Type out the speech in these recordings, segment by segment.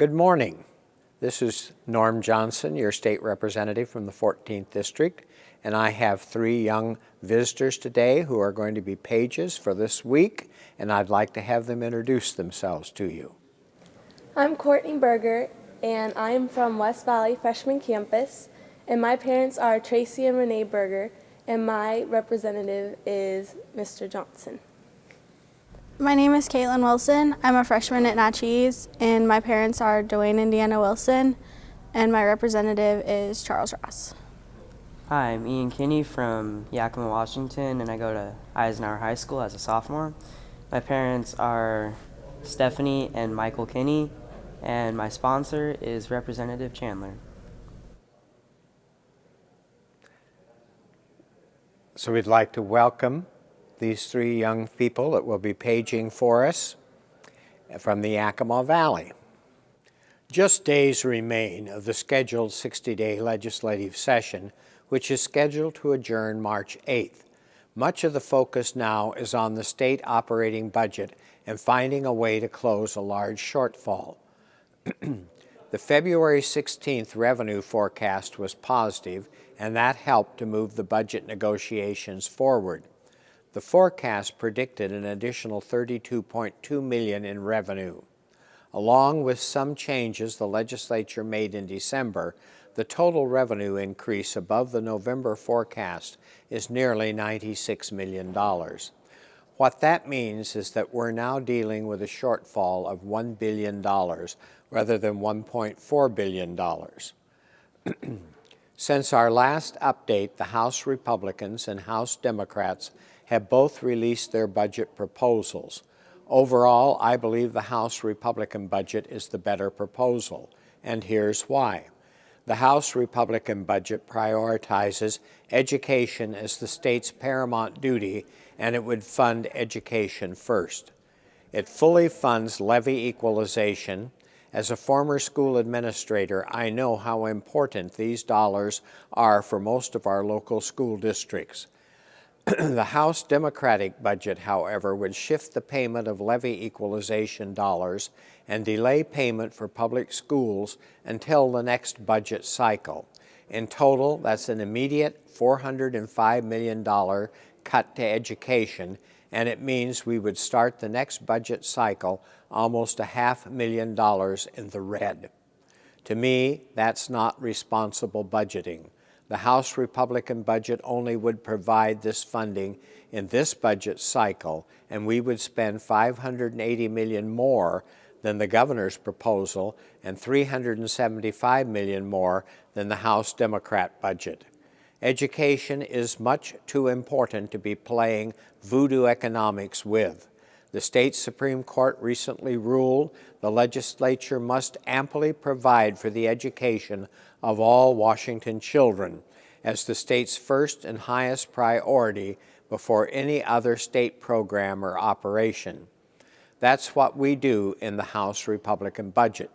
Good morning. This is Norm Johnson, your state representative from the 14th District, and I have three young visitors today who are going to be pages for this week, and I'd like to have them introduce themselves to you. I'm Courtney Berger, and I'm from West Valley Freshman Campus, and my parents are Tracy and Renee Berger, and my representative is Mr. Johnson. My name is Caitlin Wilson. I'm a freshman at Natchez, and my parents are Dwayne and Deanna Wilson, and my representative is Charles Ross. Hi, I'm Ian Kinney from Yakima, Washington, and I go to Eisenhower High School as a sophomore. My parents are Stephanie and Michael Kinney, and my sponsor is Representative Chandler. So we'd like to welcome these three young people that will be paging for us from the Yakima Valley. Just days remain of the scheduled 60-day legislative session, which is scheduled to adjourn March 8th. Much of the focus now is on the state operating budget and finding a way to close a large shortfall. The February 16th revenue forecast was positive, and that helped to move the budget negotiations forward. The forecast predicted an additional $32.2 million in revenue. Along with some changes the legislature made in December, the total revenue increase above the November forecast is nearly $96 million. What that means is that we're now dealing with a shortfall of $1 billion rather than $1.4 billion. Since our last update, the House Republicans and House Democrats have both released their budget proposals. Overall, I believe the House Republican budget is the better proposal, and here's why. The House Republican budget prioritizes education as the state's paramount duty, and it would fund education first. It fully funds levy equalization. As a former school administrator, I know how important these dollars are for most of our local school districts. The House Democratic budget, however, would shift the payment of levy equalization dollars and delay payment for public schools until the next budget cycle. In total, that's an immediate $405 million cut to education, and it means we would start the next budget cycle almost $500,000 in the red. To me, that's not responsible budgeting. The House Republican budget only would provide this funding in this budget cycle, and we would spend $580 million more than the governor's proposal and $375 million more than the House Democrat budget. Education is much too important to be playing voodoo economics with. The state Supreme Court recently ruled the legislature must amply provide for the education of all Washington children as the state's first and highest priority before any other state program or operation. That's what we do in the House Republican budget.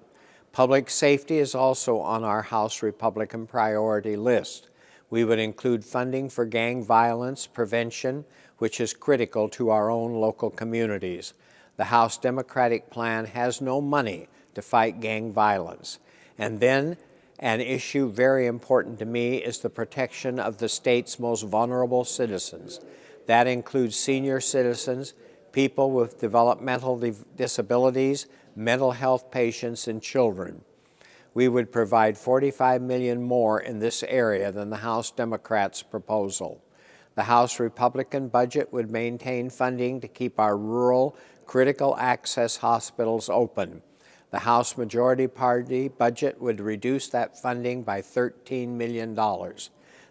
Public safety is also on our House Republican priority list. We would include funding for gang violence prevention, which is critical to our own local communities. The House Democratic plan has no money to fight gang violence. And then, an issue very important to me is the protection of the state's most vulnerable citizens. That includes senior citizens, people with developmental disabilities, mental health patients, and children. We would provide $45 million more in this area than the House Democrats' proposal. The House Republican budget would maintain funding to keep our rural, critical access hospitals open. The House Majority Party budget would reduce that funding by $13 million.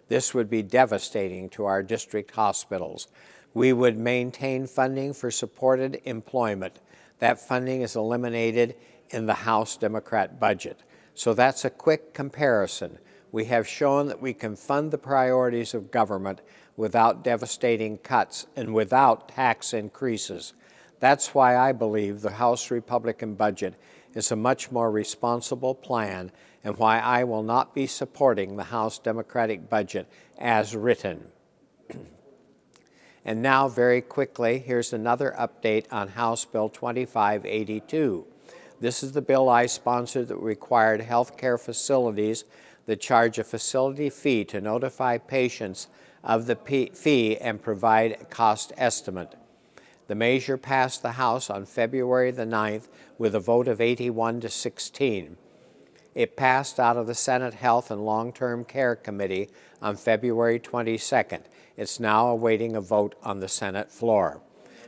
This would be devastating to our district hospitals. We would maintain funding for supported employment. That funding is eliminated in the House Democrat budget. So that's a quick comparison. We have shown that we can fund the priorities of government without devastating cuts and without tax increases. That's why I believe the House Republican budget is a much more responsible plan and why I will not be supporting the House Democratic budget as written. And now, very quickly, here's another update on House Bill 2582. This is the bill I sponsored that required healthcare facilities that charge a facility fee to notify patients of the fee and provide a cost estimate. The measure passed the House on February the 9th with a vote of 81 to 16. It passed out of the Senate Health and Long-Term Care Committee on February 22nd. It's now awaiting a vote on the Senate floor.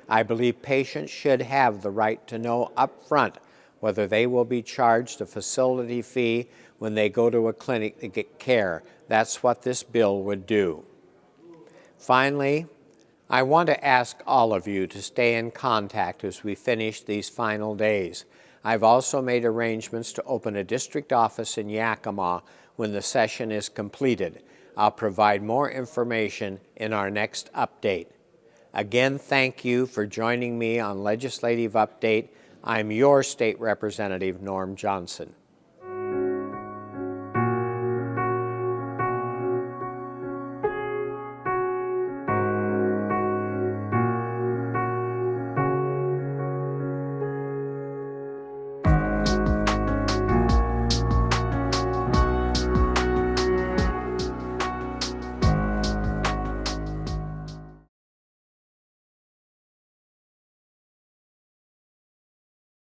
I believe patients should have the right to know up front whether they will be charged a facility fee when they go to a clinic to get care. That's what this bill would do. Finally, I want to ask all of you to stay in contact as we finish these final days. I've also made arrangements to open a district office in Yakima when the session is completed. I'll provide more information in our next update. Again, thank you for joining me on Legislative Update. I'm your State Representative, Norm Johnson.